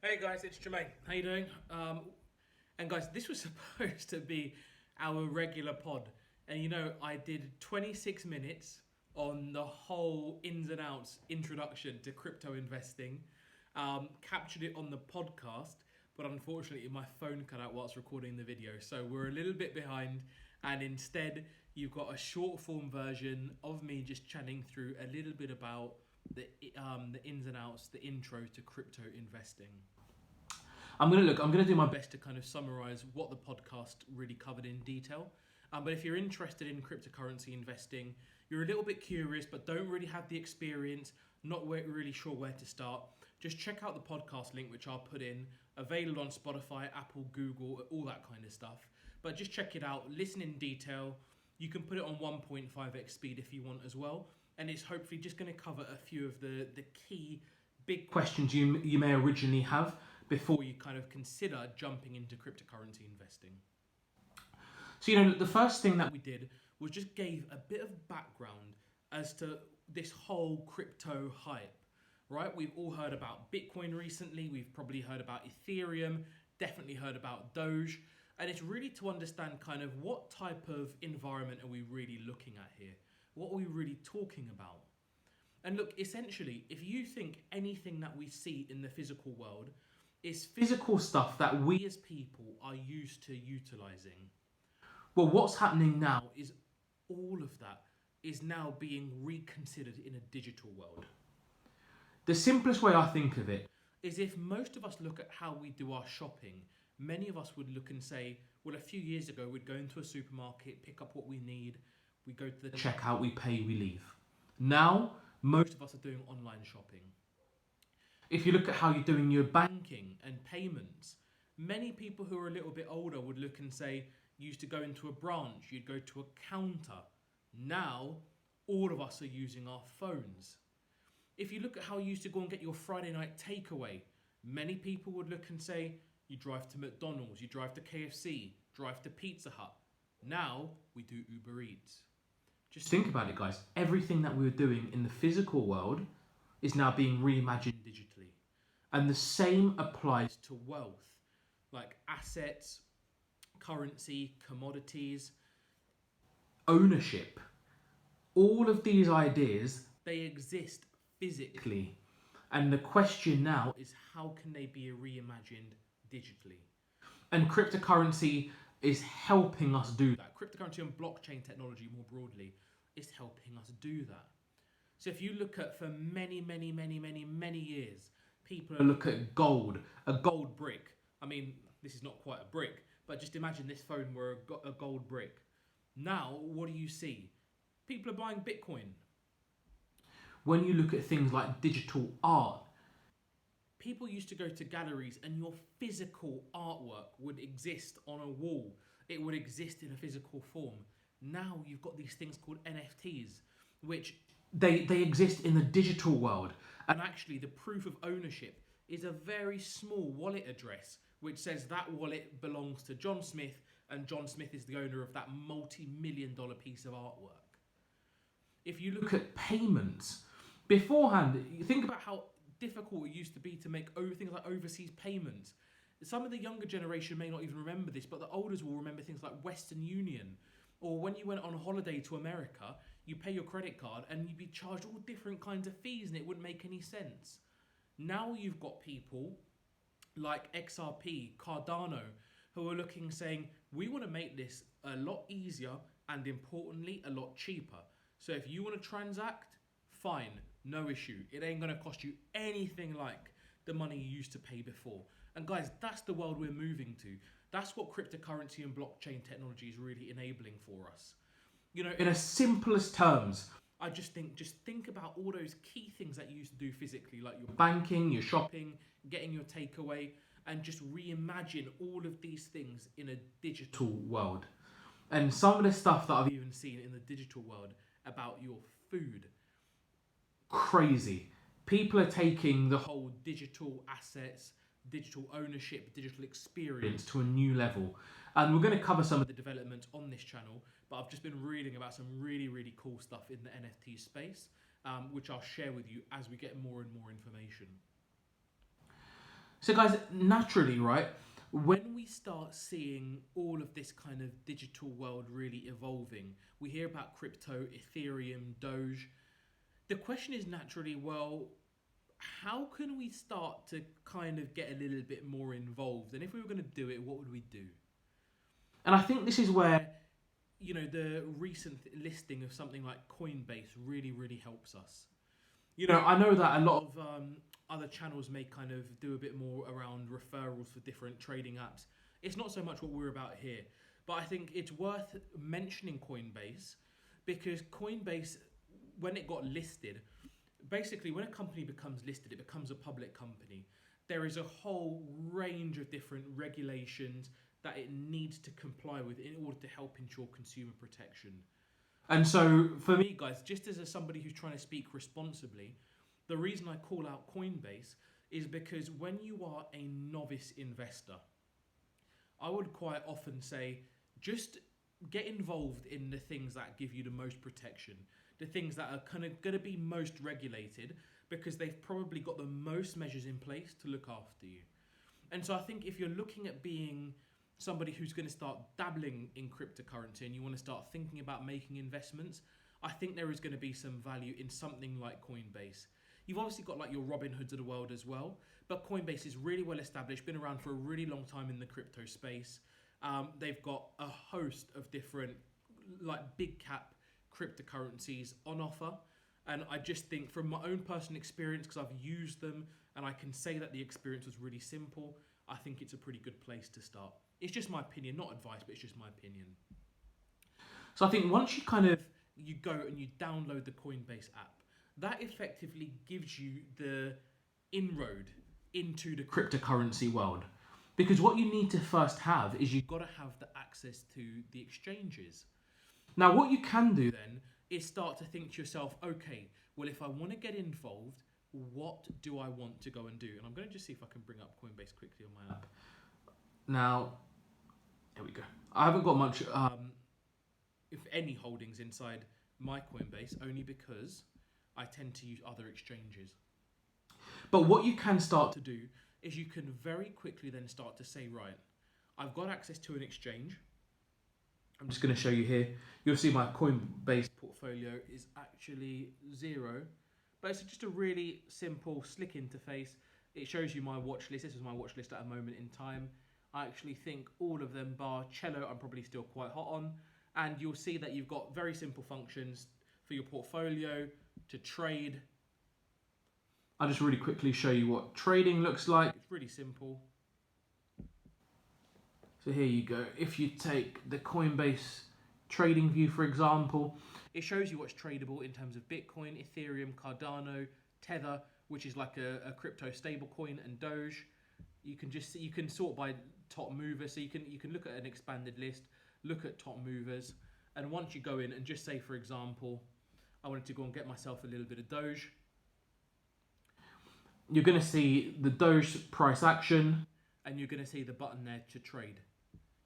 Hey guys, it's Jermaine. How you doing? And guys, this was supposed to be our regular pod, and I did 26 minutes on the whole ins and outs introduction to crypto investing, captured it on the podcast, but unfortunately my phone cut out whilst recording the video, so we're a little bit behind. And instead, you've got a short form version of me just chatting through a little bit about the ins and outs, the intro to crypto investing. I'm gonna do my best to kind of summarize what the podcast really covered in detail. But if you're interested in cryptocurrency investing, you're a little bit curious but don't really have the experience, not really sure where to start, just check out the podcast link which I'll put in, available on Spotify, Apple, Google, all that kind of stuff. But just check it out, listen in detail. You can put it on 1.5x speed if you want as well. And it's hopefully just going to cover a few of the key big questions you may originally have before you kind of consider jumping into cryptocurrency investing. So, the first thing that we did was just gave a bit of background as to this whole crypto hype, right? We've all heard about Bitcoin recently. We've probably heard about Ethereum, definitely heard about Doge. And it's really to understand kind of what type of environment are we really looking at here? What are we really talking about? And look, essentially, if you think anything that we see in the physical world is physical stuff that we as people are used to utilizing, well, what's happening now is all of that is now being reconsidered in a digital world. The simplest way I think of it is if most of us look at how we do our shopping, many of us would look and say, well, a few years ago, we'd go into a supermarket, pick up what we need, we go to the checkout, we pay, we leave. Now, most of us are doing online shopping. If you look at how you're doing your banking and payments, many people who are a little bit older would look and say, you used to go into a branch, you'd go to a counter. Now, all of us are using our phones. If you look at how you used to go and get your Friday night takeaway, many people would look and say, you drive to McDonald's, you drive to KFC, drive to Pizza Hut. Now, we do Uber Eats. Just think about it, guys. Everything that we were doing in the physical world is now being reimagined digitally. And the same applies to wealth, like assets, currency, commodities, ownership. All of these ideas, they exist physically. And the question now is, how can they be reimagined digitally? And cryptocurrency is helping us do that. Cryptocurrency and blockchain technology more broadly is helping us do that. So if you look at, for many years, people look at gold, a gold brick. I mean, this is not quite a brick, but just imagine this phone were a gold brick. Now, what do you see? People are buying Bitcoin. When you look at things like digital art, people used to go to galleries and your physical artwork would exist on a wall. It would exist in a physical form. Now you've got these things called NFTs, which they exist in the digital world. And actually the proof of ownership is a very small wallet address, which says that wallet belongs to John Smith and John Smith is the owner of that multi-million-dollar piece of artwork. If you look at payments, beforehand, you think about how difficult it used to be to make things like overseas payments. Some of the younger generation may not even remember this, but the olders will remember things like Western Union. Or when you went on holiday to America, you pay your credit card and you'd be charged all different kinds of fees and it wouldn't make any sense. Now you've got people like XRP, Cardano, who are looking saying, we want to make this a lot easier and importantly, a lot cheaper. So if you want to transact, fine, no issue. It ain't going to cost you anything like the money you used to pay before. And guys, that's the world we're moving to. That's what cryptocurrency and blockchain technology is really enabling for us. In the simplest terms, I just think about all those key things that you used to do physically, like your banking, your shopping, getting your takeaway, and just reimagine all of these things in a digital world. And some of the stuff that I've even seen in the digital world about your food, crazy. People are taking the whole digital assets, digital ownership, digital experience to a new level. And we're going to cover some of the developments on this channel, but I've just been reading about some really cool stuff in the NFT space, which I'll share with you as we get more and more information. So guys, naturally, right, when we start seeing all of this kind of digital world really evolving, we hear about crypto, Ethereum, Doge. The question is naturally, well, how can we start to kind of get a little bit more involved? And if we were going to do it, what would we do? And I think this is where, the recent listing of something like Coinbase really, really helps us. I know that a lot of other channels may kind of do a bit more around referrals for different trading apps. It's not so much what we're about here, but I think it's worth mentioning Coinbase because Coinbase, when it got listed, basically when a company becomes listed, it becomes a public company. There is a whole range of different regulations that it needs to comply with in order to help ensure consumer protection. And so for me, guys, just as somebody who's trying to speak responsibly, the reason I call out Coinbase is because when you are a novice investor, I would quite often say just get involved in the things that give you the most protection, the things that are kind of going to be most regulated because they've probably got the most measures in place to look after you. And so I think if you're looking at being somebody who's going to start dabbling in cryptocurrency and you want to start thinking about making investments, I think there is going to be some value in something like Coinbase. You've obviously got like your Robinhoods of the world as well, but Coinbase is really well established, been around for a really long time in the crypto space. They've got a host of different like big cap cryptocurrencies on offer. And I just think from my own personal experience, because I've used them and I can say that the experience was really simple, I think it's a pretty good place to start. It's just my opinion, not advice, but it's just my opinion. So I think once you go and you download the Coinbase app, that effectively gives you the inroad into the cryptocurrency world. Because what you need to first have is you've got to have the access to the exchanges. Now, what you can do then is start to think to yourself, okay, well, if I want to get involved, what do I want to go and do? And I'm going to just see if I can bring up Coinbase quickly on my app. Now, here we go. I haven't got much, if any, holdings inside my Coinbase, only because I tend to use other exchanges. But what you can start to do is you can very quickly then start to say, right, I've got access to an exchange. I'm just going to show you here. You'll see my Coinbase portfolio is actually 0, but it's just a really simple, slick interface. It shows you my watch list. This is my watch list at a moment in time. I actually think all of them, bar Cello, I'm probably still quite hot on. And you'll see that you've got very simple functions for your portfolio to trade. I'll just really quickly show you what trading looks like. It's really simple. So here you go. If you take the Coinbase trading view, for example, it shows you what's tradable in terms of Bitcoin, Ethereum, Cardano, Tether, which is like a crypto stable coin, and Doge. You can just see, you can sort by top movers. So you can look at an expanded list, look at top movers, and once you go in and just say, for example, I wanted to go and get myself a little bit of Doge, you're going to see the Doge price action, and you're going to see the button there to trade.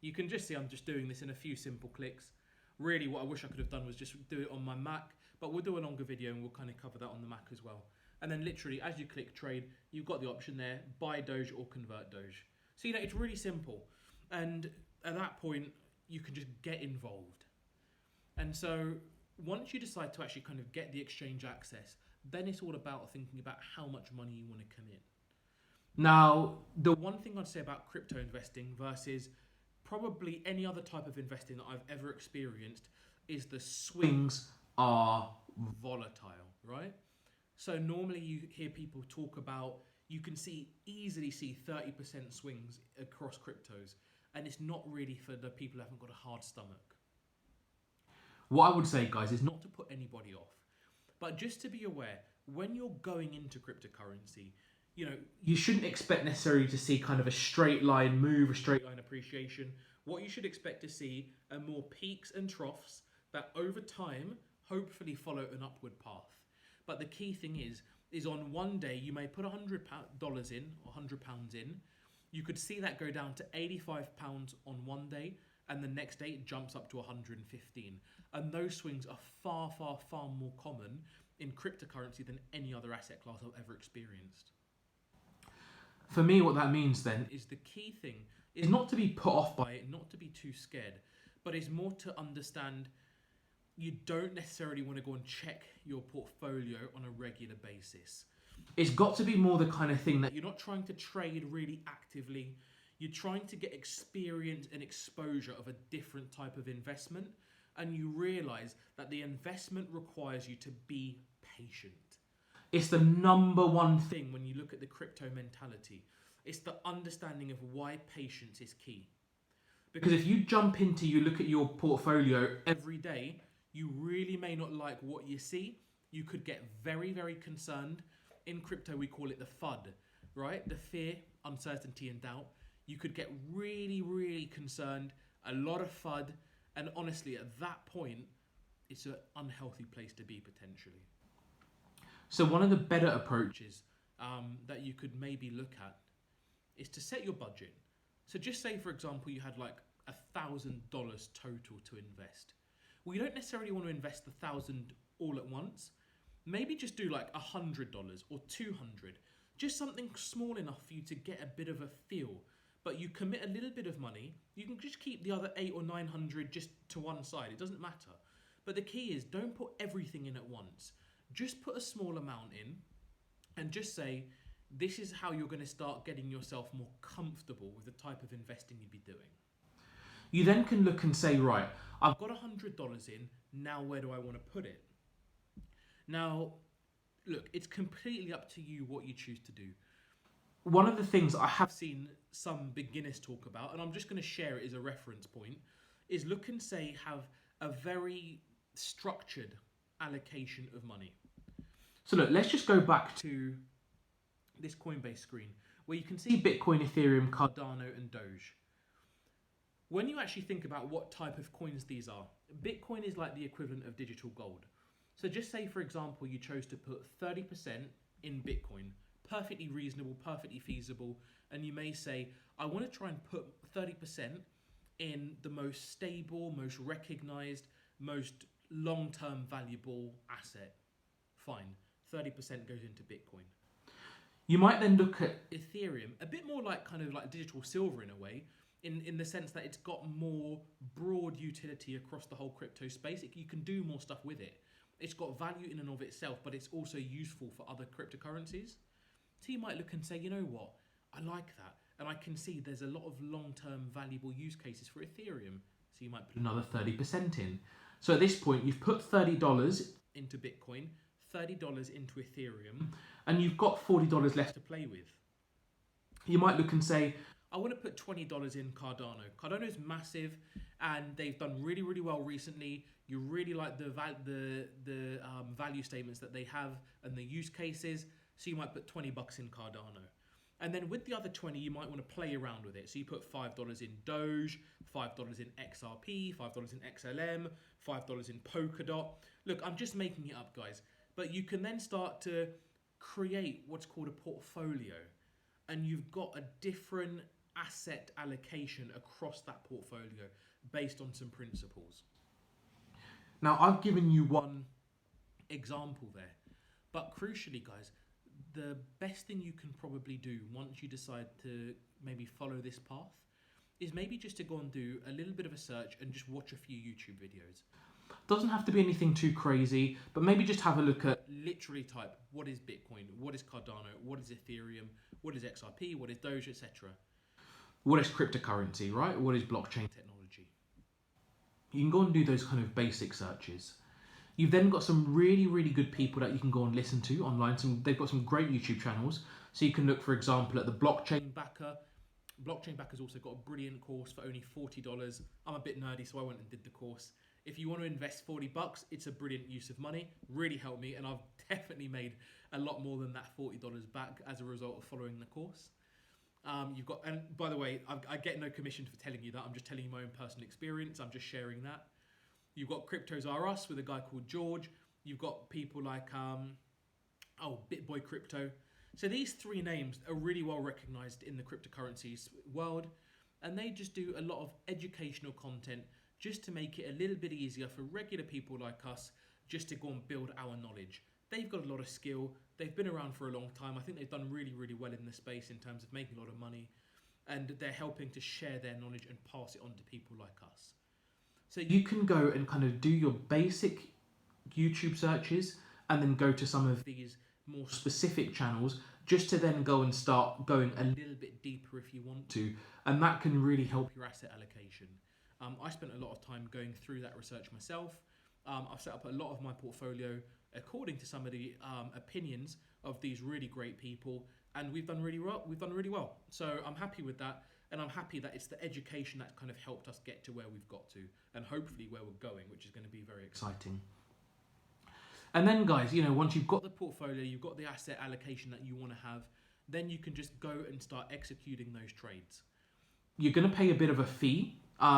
You can just see I'm just doing this in a few simple clicks. Really, what I wish I could have done was just do it on my Mac, but we'll do a longer video and we'll kind of cover that on the Mac as well. And then literally, as you click trade, you've got the option there, buy Doge or convert Doge. So, it's really simple. And at that point, you can just get involved. And so once you decide to actually kind of get the exchange access, then it's all about thinking about how much money you want to commit. Now, the one thing I'd say about crypto investing versus probably any other type of investing that I've ever experienced is the swings are volatile, right? So normally you hear people talk about, you can easily see 30% swings across cryptos, and it's not really for the people who haven't got a hard stomach. What I would say, guys, is not to put anybody off, but just to be aware, when you're going into cryptocurrency, you shouldn't expect necessarily to see kind of a straight line move, a straight line appreciation. What you should expect to see are more peaks and troughs that over time hopefully follow an upward path. But the key thing is on one day you may put $100 in or £100 in. You could see that go down to £85 on one day, and the next day it jumps up to 115. And those swings are far, far, far more common in cryptocurrency than any other asset class I've ever experienced. For me, what that means then is the key thing is not to be put off by it, not to be too scared, but it's more to understand you don't necessarily want to go and check your portfolio on a regular basis. It's got to be more the kind of thing that you're not trying to trade really actively. You're trying to get experience and exposure of a different type of investment, and you realize that the investment requires you to be patient. It's the number one thing when you look at the crypto mentality. It's the understanding of why patience is key. Because if you jump into, you look at your portfolio every day, you really may not like what you see. You could get very, very concerned. In crypto, we call it the FUD, right? The fear, uncertainty, and doubt. You could get really, really concerned, a lot of FUD, and honestly, at that point, it's an unhealthy place to be potentially. So one of the better approaches that you could maybe look at is to set your budget. So just say, for example, you had like $1,000 total to invest. Well, you don't necessarily want to invest $1,000 all at once. Maybe just do like $100 or $200. Just something small enough for you to get a bit of a feel. But you commit a little bit of money. You can just keep the other 800 or 900 just to one side. It doesn't matter. But the key is don't put everything in at once. Just put a small amount in and just say, this is how you're going to start getting yourself more comfortable with the type of investing you'd be doing. You then can look and say, right, I've got $100 in, now where do I want to put it? Now, look, it's completely up to you what you choose to do. One of the things I have seen some beginners talk about, and I'm just going to share it as a reference point, is look and say have a very structured allocation of money. So look, let's just go back to this Coinbase screen where you can see Bitcoin, Ethereum, Cardano, and Doge. When you actually think about what type of coins these are, Bitcoin is like the equivalent of digital gold. So just say, for example, you chose to put 30% in Bitcoin, perfectly reasonable, perfectly feasible, and you may say, I want to try and put 30% in the most stable, most recognized, most long-term valuable asset. Fine, 30% goes into Bitcoin. You might then look at Ethereum, a bit more like kind of like digital silver in a way, in the sense that it's got more broad utility across the whole crypto space. You can do more stuff with it. It's got value in and of itself, but it's also useful for other cryptocurrencies. So you might look and say, you know what, I like that. And I can see there's a lot of long-term valuable use cases for Ethereum. So you might put another 30% in. So at this point, you've put $30 into Bitcoin, $30 into Ethereum, and you've got $40 left to play with. You might look and say, I want to put $20 in Cardano. Cardano is massive, and they've done really, really well recently. You really like the value statements that they have and the use cases. So you might put $20 in Cardano. And then with the other 20, you might want to play around with it. So you put $5 in Doge, $5 in XRP, $5 in XLM, $5 in Polkadot. Look, I'm just making it up, guys. But you can then start to create what's called a portfolio. And you've got a different asset allocation across that portfolio based on some principles. Now, I've given you one example there. But crucially, guys, the best thing you can probably do once you decide to maybe follow this path is maybe just to go and do a little bit of a search and just watch a few YouTube videos. Doesn't have to be anything too crazy, but maybe just have a look at, literally type, what is Bitcoin, what is Cardano, what is Ethereum, what is XRP, what is Doge, etc. What is cryptocurrency, right? What is blockchain technology? You can go and do those kind of basic searches. You've then got some really, really good people that you can go and listen to online. They've got some great YouTube channels. So you can look, for example, at the Blockchain Backer. Blockchain Backer's also got a brilliant course for only $40. I'm a bit nerdy, so I went and did the course. If you want to invest $40, it's a brilliant use of money. Really helped me, and I've definitely made a lot more than that $40 back as a result of following the course. You've got, and by the way, I get no commission for telling you that. I'm just telling you my own personal experience. I'm just sharing that. You've got Cryptos R Us with a guy called George. You've got people like, BitBoy Crypto. So these three names are really well recognized in the cryptocurrencies world, and they just do a lot of educational content just to make it a little bit easier for regular people like us just to go and build our knowledge. They've got a lot of skill. They've been around for a long time. I think they've done really, really well in the space in terms of making a lot of money. And they're helping to share their knowledge and pass it on to people like us. So you can go and kind of do your basic YouTube searches and then go to some of these more specific channels just to then go and start going a little bit deeper if you want to. And that can really help your asset allocation. I spent a lot of time going through that research myself. I've set up a lot of my portfolio according to some of the opinions of these really great people, and we've done really well. So I'm happy with that, and I'm happy that it's the education that's kind of helped us get to where we've got to, and hopefully where we're going, which is going to be very exciting. And then, guys, once you've got the portfolio, you've got the asset allocation that you want to have, then you can just go and start executing those trades. You're going to pay a bit of a fee.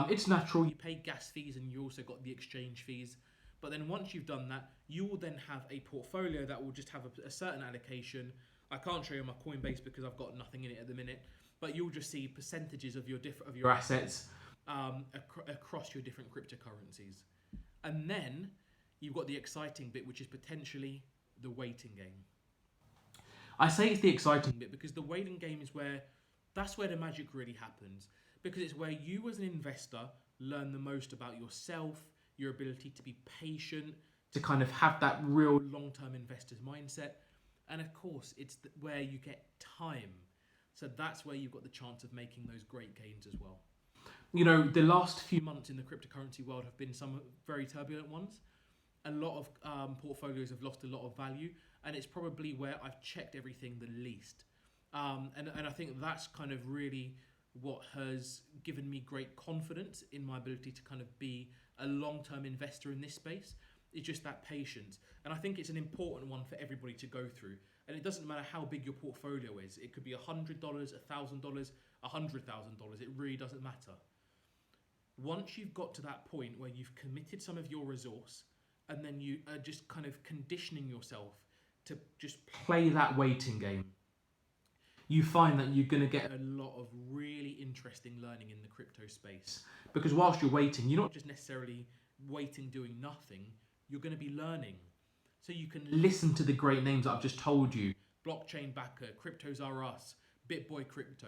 It's natural. You pay gas fees and you also got the exchange fees. But then once you've done that, you will then have a portfolio that will just have a certain allocation. I can't show you my Coinbase because I've got nothing in it at the minute. But you'll just see percentages of your assets across your different cryptocurrencies. And then you've got the exciting bit, which is potentially the waiting game. I say it's the exciting bit because the waiting game is that's where the magic really happens. Because it's where you as an investor learn the most about yourself, your ability to be patient, to kind of have that real long-term investor's mindset. And of course, it's where you get time. So that's where you've got the chance of making those great gains as well. The last few months in the cryptocurrency world have been some very turbulent ones. A lot of portfolios have lost a lot of value, and it's probably where I've checked everything the least. And I think that's kind of really what has given me great confidence in my ability to kind of be a long-term investor in this space. It's just that patience. And I think it's an important one for everybody to go through. And it doesn't matter how big your portfolio is. It could be $100, $1,000, $100,000. It really doesn't matter. Once you've got to that point where you've committed some of your resource and then you are just kind of conditioning yourself to just play that waiting game, you find that you're going to get a lot of really interesting learning in the crypto space. Because whilst you're waiting, you're not just necessarily waiting doing nothing, you're going to be learning. So you can listen to the great names that I've just told you, Blockchain Backer, Cryptos R Us, BitBoy Crypto,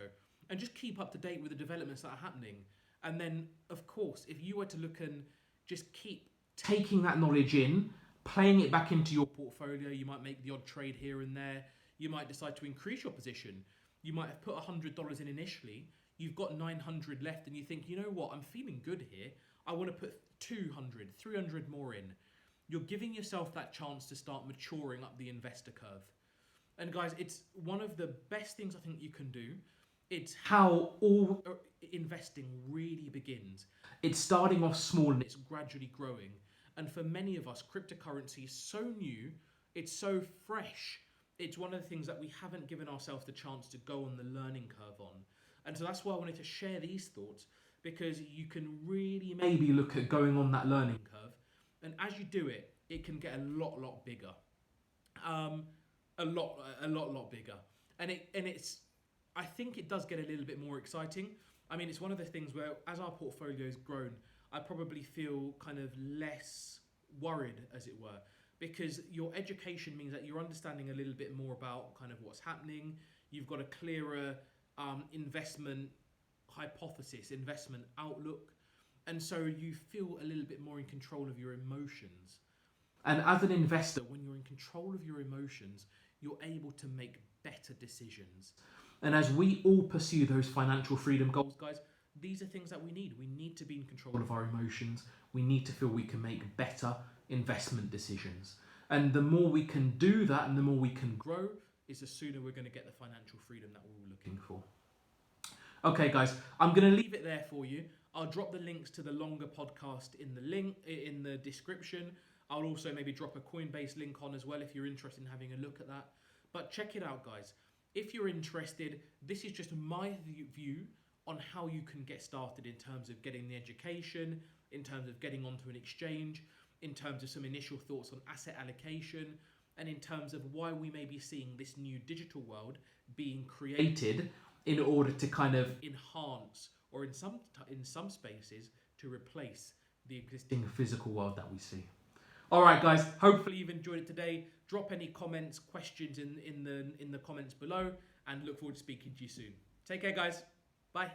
and just keep up to date with the developments that are happening. And then, of course, if you were to look and just keep taking that knowledge in, playing it back into your portfolio, you might make the odd trade here and there. You might decide to increase your position. You might have put $100 in initially. You've got 900 left and you think, you know what, I'm feeling good here. I want to put 200, 300 more in. You're giving yourself that chance to start maturing up the investor curve. And guys, it's one of the best things I think you can do. It's how all investing really begins. It's starting off small and it's gradually growing. And for many of us, cryptocurrency is so new, it's so fresh. It's one of the things that we haven't given ourselves the chance to go on the learning curve on. And so that's why I wanted to share these thoughts, because you can really maybe look at going on that learning curve. And as you do it, it can get a lot bigger. A lot bigger. And it's, I think it does get a little bit more exciting. I mean, it's one of the things where as our portfolio has grown, I probably feel kind of less worried, as it were, because your education means that you're understanding a little bit more about kind of what's happening. You've got a clearer investment hypothesis, investment outlook. And so you feel a little bit more in control of your emotions. And as an investor, when you're in control of your emotions, you're able to make better decisions. And as we all pursue those financial freedom goals, guys, these are things that we need. We need to be in control of our emotions. We need to feel we can make better investment decisions. And the more we can do that and the more we can grow, is the sooner we're going to get the financial freedom that we're all looking for. Okay, guys, I'm going to leave it there for you. I'll drop the links to the longer podcast in the description. I'll also maybe drop a Coinbase link on as well if you're interested in having a look at that. But check it out, guys. If you're interested, this is just my view on how you can get started in terms of getting the education, in terms of getting onto an exchange, in terms of some initial thoughts on asset allocation, and in terms of why we may be seeing this new digital world being created in order to kind of enhance, or in some spaces, to replace the existing physical world that we see. All right, guys. Hopefully you've enjoyed it today. Drop any comments, questions in the comments below, and look forward to speaking to you soon. Take care, guys. Bye.